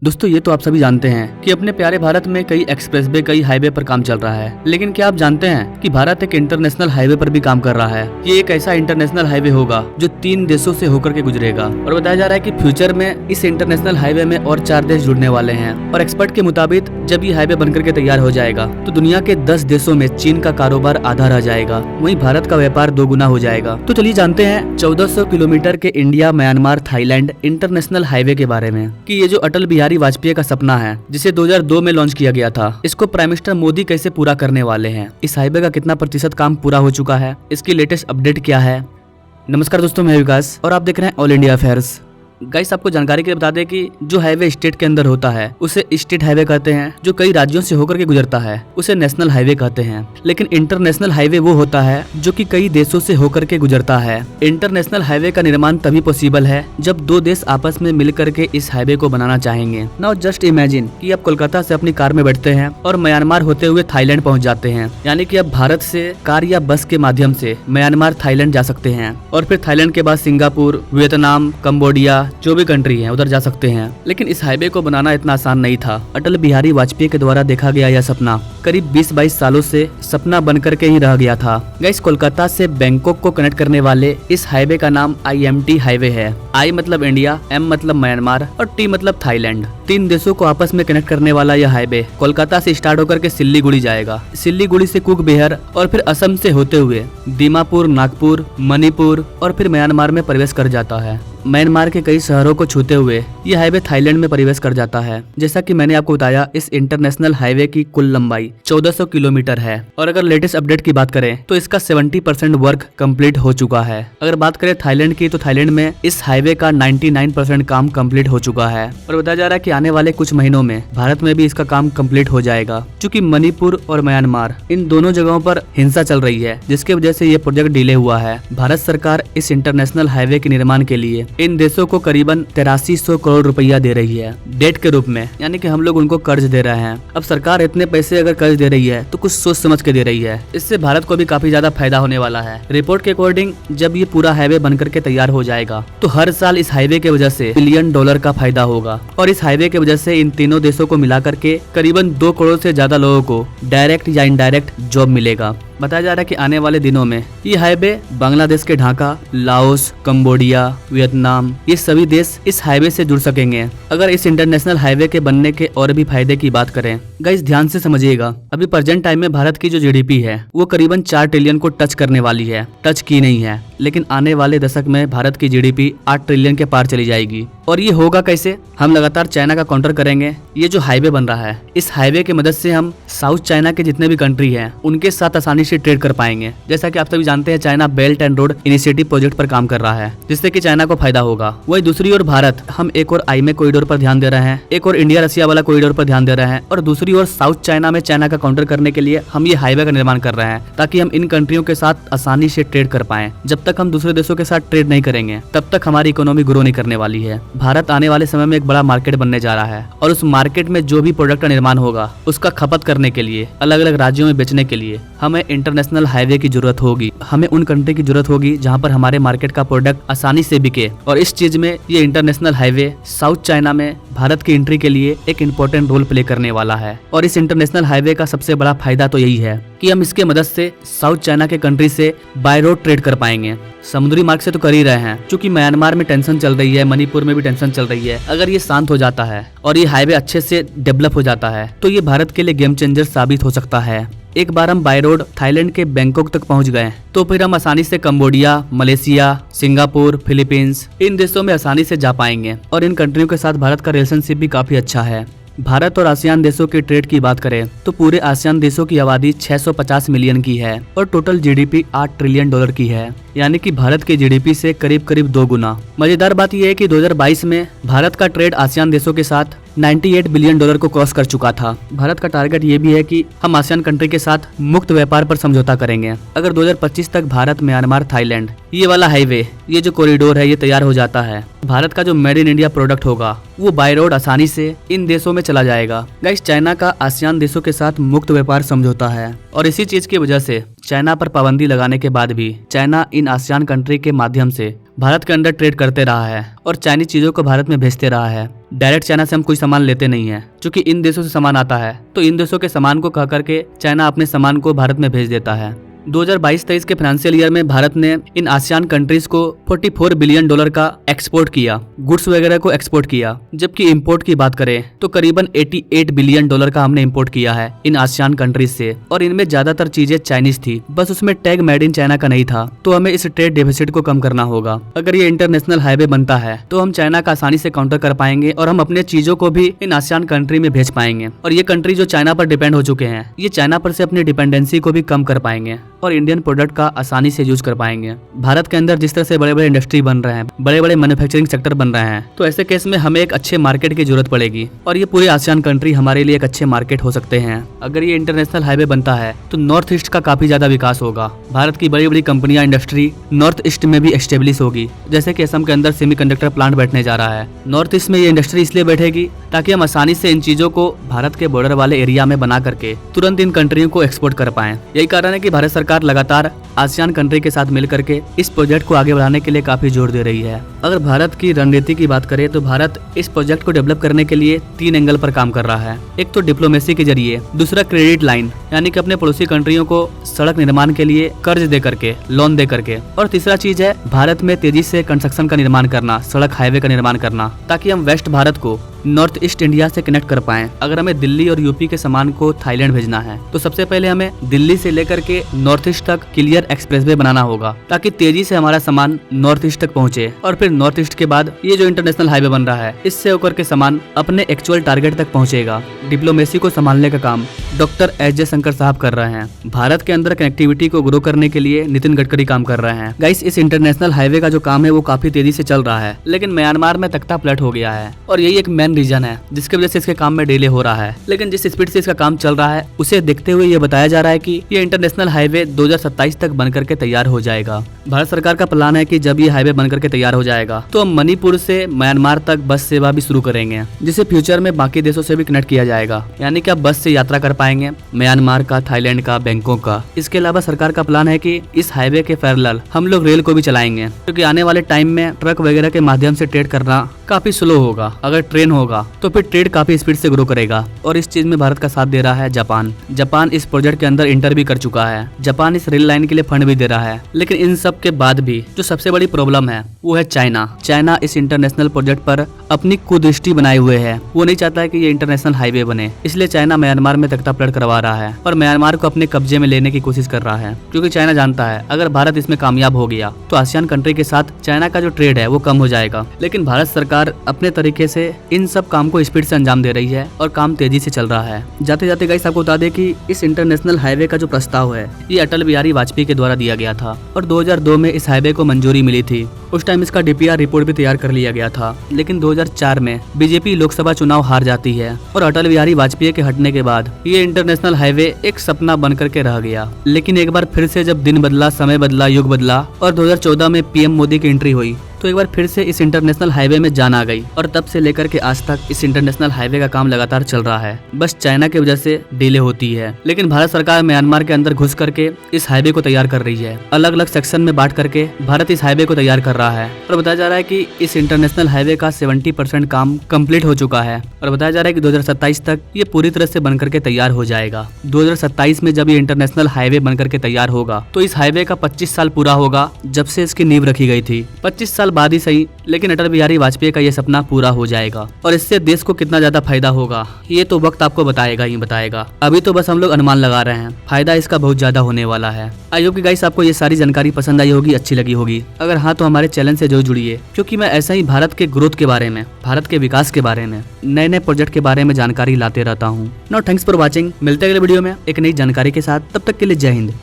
दोस्तों ये तो आप सभी जानते हैं कि अपने प्यारे भारत में कई एक्सप्रेसवे कई हाईवे पर काम चल रहा है। लेकिन क्या आप जानते हैं कि भारत एक इंटरनेशनल हाईवे पर भी काम कर रहा है। ये एक ऐसा इंटरनेशनल हाईवे होगा जो 3 देशों से होकर के गुजरेगा और बताया जा रहा है कि फ्यूचर में इस इंटरनेशनल हाईवे में और 4 देश जुड़ने वाले हैं। और एक्सपर्ट के मुताबिक जब ये हाईवे बनकर के तैयार हो जाएगा तो दुनिया के 10 देशों में चीन का कारोबार आधा रह जाएगा, वहीं भारत का व्यापार 2 गुना हो जाएगा। तो चलिए जानते हैं 1400 किलोमीटर के India Myanmar Thailand international highway के बारे में कि ये जो अटल बिहारी वाजपेयी का सपना है जिसे 2002 में लॉन्च किया गया था, इसको प्राइम मिनिस्टर मोदी कैसे पूरा करने वाले हैं, इस हाईवे का कितना प्रतिशत काम पूरा हो चुका है, इसकी लेटेस्ट अपडेट क्या है। नमस्कार दोस्तों, मैं विकास और आप देख रहे हैं ऑल इंडिया अफेयर्स। गाइस आपको जानकारी के लिए बता दें कि जो हाईवे स्टेट के अंदर होता है उसे स्टेट हाईवे कहते हैं, जो कई राज्यों से होकर के गुजरता है उसे नेशनल हाईवे कहते हैं। लेकिन इंटरनेशनल हाईवे वो होता है जो कि कई देशों से होकर के गुजरता है। इंटरनेशनल हाईवे का निर्माण तभी पॉसिबल है जब 2 देश आपस में मिलकर के इस हाईवे को बनाना चाहेंगे। नाउ जस्ट इमेजिन कि आप कोलकाता से अपनी कार में बैठते हैं और म्यांमार होते हुए थाईलैंड पहुंच जाते हैं, यानी कि आप भारत से कार या बस के माध्यम से म्यांमार थाईलैंड जा सकते हैं और फिर थाईलैंड के बाद सिंगापुर, वियतनाम, कंबोडिया, जो भी कंट्री है उधर जा सकते हैं। लेकिन इस हाईवे को बनाना इतना आसान नहीं था। अटल बिहारी वाजपेयी के द्वारा देखा गया यह सपना करीब 20-22 सालों से सपना बनकर के ही रह गया था। गाइस कोलकाता से बैंकॉक को कनेक्ट करने वाले इस हाईवे का नाम IMT हाईवे है। I मतलब इंडिया, M मतलब म्यांमार और T मतलब थाईलैंड। 3 देशों को आपस में कनेक्ट करने वाला यह हाईवे कोलकाता से स्टार्ट होकर के सिल्लीगुड़ी जाएगा, सिल्लीगुड़ी से कुकबिहार और फिर असम से होते हुए दीमापुर, नागपुर, मणिपुर और फिर म्यांमार में प्रवेश कर जाता है। म्यांमार के कई शहरों को छूते हुए यह हाईवे थाईलैंड में प्रवेश कर जाता है। जैसा कि मैंने आपको बताया, इस इंटरनेशनल हाईवे की कुल लंबाई 1400 किलोमीटर है और अगर लेटेस्ट अपडेट की बात करें तो इसका 70% वर्क कंप्लीट हो चुका है। अगर बात करें थाईलैंड की तो थाईलैंड में इस हाईवे का 99% काम कंप्लीट हो चुका है और बताया जा रहा है कि आने वाले कुछ महीनों में भारत में भी इसका काम कंप्लीट हो जाएगा। क्योंकि मणिपुर और म्यांमार इन दोनों जगहों पर हिंसा चल रही है, जिसकी वजह से ये प्रोजेक्ट डिले हुआ है। भारत सरकार इस इंटरनेशनल हाईवे के निर्माण के लिए इन देशों को करीबन 8300 करोड़ रुपया दे रही है डेट के रूप में, यानी कि हम लोग उनको कर्ज दे रहे हैं। अब सरकार इतने पैसे अगर कर्ज दे रही है तो कुछ सोच समझ के दे रही है। इससे भारत को भी काफी ज्यादा फायदा होने वाला है। रिपोर्ट के अकॉर्डिंग जब ये पूरा हाईवे बनकर के तैयार हो जाएगा तो हर साल इस हाईवे के वजह से $1 बिलियन का फायदा होगा और इस हाईवे के वजह से इन तीनों देशों को मिलाकर के करीबन 2 करोड़ से ज्यादा लोगों को डायरेक्ट या इनडायरेक्ट जॉब मिलेगा। बताया जा रहा है कि आने वाले दिनों में ये हाईवे बांग्लादेश के ढाका, लाओस, कंबोडिया, वियतनाम, ये सभी देश इस हाईवे से जुड़ सकेंगे। अगर इस इंटरनेशनल हाईवे के बनने के और भी फायदे की बात करें, गाइस ध्यान से समझिएगा, अभी प्रेजेंट टाइम में भारत की जो GDP है वो करीबन 4 ट्रिलियन को टच करने वाली है, टच की नहीं है। लेकिन आने वाले दशक में भारत की GDP 8 ट्रिलियन के पार चली जाएगी। और ये होगा कैसे? हम लगातार चाइना का काउंटर करेंगे। ये जो हाईवे बन रहा है, इस हाईवे की मदद से हम साउथ चाइना के जितने भी कंट्री हैं उनके साथ आसानी से ट्रेड कर पाएंगे। जैसा कि आप सभी जानते हैं, China belt and road initiative project पर काम कर रहा है, जिससे कि चाइना को फायदा होगा। वही दूसरी ओर भारत, हम एक और IMEC कॉरिडोर पर ध्यान दे रहे हैं, एक और इंडिया रसिया वाला कॉरिडोर पर ध्यान दे रहे हैं और दूसरी ओर साउथ चाइना में चाइना का काउंटर करने के लिए हम ये हाईवे का निर्माण कर रहे हैं, ताकि हम इन कंट्रियों के साथ आसानी से ट्रेड कर पाए। जब तक हम दूसरे देशों के साथ ट्रेड नहीं करेंगे तब तक हमारी इकोनॉमी ग्रो नहीं करने वाली है। भारत आने वाले समय में एक बड़ा मार्केट बनने जा रहा है और उस मार्केट में जो भी प्रोडक्ट का निर्माण होगा उसका खपत करने के लिए, अलग अलग राज्यों में बेचने के लिए हमें इंटरनेशनल हाईवे की जरूरत होगी। हमें उन कंट्री की जरूरत होगी जहां पर हमारे मार्केट का प्रोडक्ट आसानी से बिके और इस चीज में ये इंटरनेशनल हाईवे साउथ चाइना में भारत की एंट्री के लिए एक इम्पोर्टेंट रोल प्ले करने वाला है। और इस इंटरनेशनल हाईवे का सबसे बड़ा फायदा तो यही है कि हम इसके मदद से साउथ चाइना के कंट्री से बाय रोड ट्रेड कर पाएंगे। समुद्री मार्ग से तो कर ही रहे हैं, क्योंकि म्यांमार में टेंशन चल रही है, मणिपुर में भी टेंशन चल रही है। अगर ये शांत हो जाता है और ये हाईवे अच्छे से डेवलप हो जाता है तो ये भारत के लिए गेम चेंजर साबित हो सकता है। एक बार हम बाय रोड थाईलैंड के बैंकॉक तक पहुंच गए तो फिर हम आसानी से कंबोडिया, मलेशिया, सिंगापुर, फिलीपींस इन देशों में आसानी से जा पाएंगे और इन कंट्रियों के साथ भारत का रिलेशनशिप भी काफी अच्छा है। भारत और आसियान देशों के ट्रेड की बात करें तो पूरे आसियान देशों की आबादी 650 मिलियन की है और टोटल GDP 8 ट्रिलियन डॉलर की है, यानी कि भारत के GDP से करीब करीब 2 गुना। मजेदार बात यह है कि 2022 में भारत का ट्रेड आसियान देशों के साथ 98 बिलियन डॉलर को क्रॉस कर चुका था। भारत का टारगेट ये भी है कि हम आसियान कंट्री के साथ मुक्त व्यापार पर समझौता करेंगे। अगर 2025 तक भारत, म्यांमार, थाईलैंड ये वाला हाईवे, ये जो कॉरिडोर है, ये तैयार हो जाता है, भारत का जो मेड इन इंडिया प्रोडक्ट होगा वो बाय रोड आसानी से इन देशों में चला जाएगा। गाइस चाइना का आसियान देशों के साथ मुक्त व्यापार समझौता है और इसी चीज की वजह से चाइना पर पाबंदी लगाने के बाद भी चाइना इन आसियान कंट्री के माध्यम से भारत के अंदर ट्रेड करते रहा है और चाइनीज चीजों को भारत में भेजते रहा है। डायरेक्ट चाइना से हम कोई सामान लेते नहीं है, क्योंकि इन देशों से सामान आता है तो इन देशों के सामान को कह करके चाइना अपने सामान को भारत में भेज देता है। 2022-23 के फाइनेंशियल ईयर में भारत ने इन आसियान कंट्रीज को $44 बिलियन का एक्सपोर्ट किया, गुड्स वगैरह को एक्सपोर्ट किया। जबकि इंपोर्ट की बात करें तो करीबन $88 बिलियन का हमने इंपोर्ट किया है इन आसियान कंट्रीज से, और इनमें ज्यादातर चीजें चाइनीज थी, बस उसमें टैग मेड इन चाइना का नहीं था। तो हमें इस ट्रेड डेफिसिट को कम करना होगा। अगर ये इंटरनेशनल हाईवे बनता है तो हम चाइना का आसानी से काउंटर कर पाएंगे और हम अपने चीजों को भी इन आसियान कंट्री में भेज पाएंगे। और ये कंट्री जो चाइना पर डिपेंड हो चुके हैं, ये चाइना पर से अपनी डिपेंडेंसी को भी कम कर पाएंगे और इंडियन प्रोडक्ट का आसानी से यूज कर पाएंगे। भारत के अंदर जिस तरह से बड़े बड़े इंडस्ट्री बन रहे हैं, बड़े बड़े मैन्युफैक्चरिंग सेक्टर बन रहे हैं, तो ऐसे केस में हमें एक अच्छे मार्केट की जरूरत पड़ेगी और ये पूरे आसियान कंट्री हमारे लिए एक अच्छे मार्केट हो सकते हैं। अगर ये इंटरनेशनल हाईवे बनता है तो नॉर्थ ईस्ट का काफी ज्यादा विकास होगा। भारत की बड़ी बड़ी कंपनियां, इंडस्ट्री नॉर्थ ईस्ट में भी एस्टेब्लिश होगी। जैसे कि असम के अंदर सेमीकंडक्टर प्लांट बैठने जा रहा है। नॉर्थ ईस्ट में ये इंडस्ट्री इसलिए बैठेगी ताकि हम आसानी से इन चीजों को भारत के बॉर्डर वाले एरिया में बना करके तुरंत इन कंट्रियों को एक्सपोर्ट कर पाएं। यही कारण है कि भारत सरकार लगातार आसियान कंट्री के साथ मिल करके इस प्रोजेक्ट को आगे बढ़ाने के लिए काफी जोर दे रही है। अगर भारत की रणनीति की बात करें तो भारत इस प्रोजेक्ट को डेवलप करने के लिए 3 एंगल पर काम कर रहा है। एक तो डिप्लोमेसी के जरिए, दूसरा क्रेडिट लाइन यानी कि अपने पड़ोसी कंट्रियों को सड़क निर्माण के लिए कर्ज दे करके, लोन दे करके, और तीसरा चीज है भारत में तेजी से कंस्ट्रक्शन का निर्माण करना, सड़क हाईवे का निर्माण करना, ताकि हम वेस्ट भारत को नॉर्थ ईस्ट इंडिया से कनेक्ट कर पाएं। अगर हमें दिल्ली और यूपी के सामान को थाईलैंड भेजना है तो सबसे पहले हमें दिल्ली से लेकर के नॉर्थ ईस्ट तक क्लियर एक्सप्रेसवे बनाना होगा, ताकि तेजी से हमारा सामान नॉर्थ ईस्ट तक पहुंचे। और फिर नॉर्थ ईस्ट के बाद ये जो इंटरनेशनल हाईवे बन रहा है, इससे होकर के सामान अपने एक्चुअल टारगेट तक पहुंचेगा। डिप्लोमेसी को संभालने का काम डॉक्टर एस जयशंकर साहब कर रहे हैं। भारत के अंदर कनेक्टिविटी को ग्रो करने के लिए नितिन गडकरी काम कर रहे हैं। गाइस, इस इंटरनेशनल हाईवे का जो काम है वो काफी तेजी से चल रहा है, लेकिन म्यांमार में तख्ता पलट हो गया है और यही एक मेन रीजन है जिसकी वजह से इसके काम में डिले हो रहा है। लेकिन जिस स्पीड से इसका काम चल रहा है उसे देखते हुए ये बताया जा रहा है कि ये इंटरनेशनल हाईवे 2027 तक बनकर के तैयार हो जाएगा। भारत सरकार का प्लान है कि जब ये हाईवे बनकर के तैयार हो जाएगा तो हम मणिपुर से म्यांमार तक बस सेवा भी शुरू करेंगे, जिसे फ्यूचर में बाकी देशों से भी कनेक्ट किया जाएगा। यानी कि आप बस से यात्रा कर पाएंगे म्यांमार का, थाईलैंड का, बैंकॉक का। इसके अलावा सरकार का प्लान है कि इस हाईवे के पैरेलल हम लोग रेल को भी चलाएंगे, क्योंकि आने वाले टाइम में ट्रक वगैरह के माध्यम से ट्रेड करना काफी स्लो होगा। अगर ट्रेन होगा तो फिर ट्रेड काफी स्पीड से ग्रो करेगा। और इस चीज में भारत का साथ दे रहा है जापान। जापान इस प्रोजेक्ट के अंदर इंटर भी कर चुका है। जापान इस रेल लाइन के लिए फंड भी दे रहा है। लेकिन इन सब के बाद भी जो सबसे बड़ी प्रॉब्लम है वो है चाइना। चाइना इस इंटरनेशनल प्रोजेक्ट पर अपनी कुदृष्टि बनाए हुए है। वो नहीं चाहता है कि ये इंटरनेशनल हाईवे बने, इसलिए चाइना म्यांमार में तख्ता पलट करवा रहा है और म्यांमार को अपने कब्जे में लेने की कोशिश कर रहा है, क्योंकि चाइना जानता है अगर भारत इसमें कामयाब हो गया तो आसियान कंट्री के साथ चाइना का जो ट्रेड है वो कम हो जाएगा। लेकिन भारत सरकार अपने तरीके से इन सब काम को स्पीड से अंजाम दे रही है और काम तेजी से चल रहा है। जाते जाते गाइस आपको बता दें कि इस इंटरनेशनल हाईवे का जो प्रस्ताव है ये अटल बिहारी वाजपेयी के द्वारा दिया गया था और 2002 में इस हाईवे को मंजूरी मिली थी। उस टाइम इसका डीपीआर रिपोर्ट भी तैयार कर लिया गया था। लेकिन 2004 में बीजेपी लोकसभा चुनाव हार जाती है और अटल बिहारी वाजपेयी के हटने के बाद ये इंटरनेशनल हाईवे एक सपना बनकर के रह गया। लेकिन एक बार फिर से जब दिन बदला, समय बदला, युग बदला और 2014 में पीएम मोदी की एंट्री हुई तो एक बार फिर से इस इंटरनेशनल हाईवे में जान आ गई और तब से लेकर के आज तक इस इंटरनेशनल हाईवे का काम लगातार चल रहा है। बस चाइना की वजह से डिले होती है। लेकिन भारत सरकार म्यांमार के अंदर घुस करके इस हाईवे को तैयार कर रही है। अलग अलग सेक्शन में बांट करके भारत इस हाईवे को तैयार कर रहा है और बताया जा रहा है कि इस इंटरनेशनल हाईवे का 70% काम कंप्लीट हो चुका है और बताया जा रहा है कि 2027 तक ये पूरी तरह से बनकर के तैयार हो जाएगा। 2027 में जब ये इंटरनेशनल हाईवे बनकर के तैयार होगा तो इस हाईवे का 25 साल पूरा होगा जब से इसकी नींव रखी गई थी। 25 साल बाद ही सही, लेकिन अटल बिहारी वाजपेयी का ये सपना पूरा हो जाएगा और इससे देश को कितना ज्यादा फायदा होगा ये तो वक्त आपको बताएगा ही बताएगा। अभी तो बस हम लोग अनुमान लगा रहे हैं, फायदा इसका बहुत ज्यादा होने वाला है। आई होप कि गाइस आपको ये सारी जानकारी पसंद आई होगी, अच्छी लगी होगी। अगर हाँ तो हमारे चैनल से जरूर जुड़िए, क्योंकि मैं ऐसा ही भारत के ग्रोथ के बारे में, भारत के विकास के बारे में, नए नए प्रोजेक्ट के बारे में जानकारी लाते रहता हूँ। Now thanks for watching. मिलते हैं अगले वीडियो में एक नई जानकारी के साथ। तब तक के लिए जय हिंद।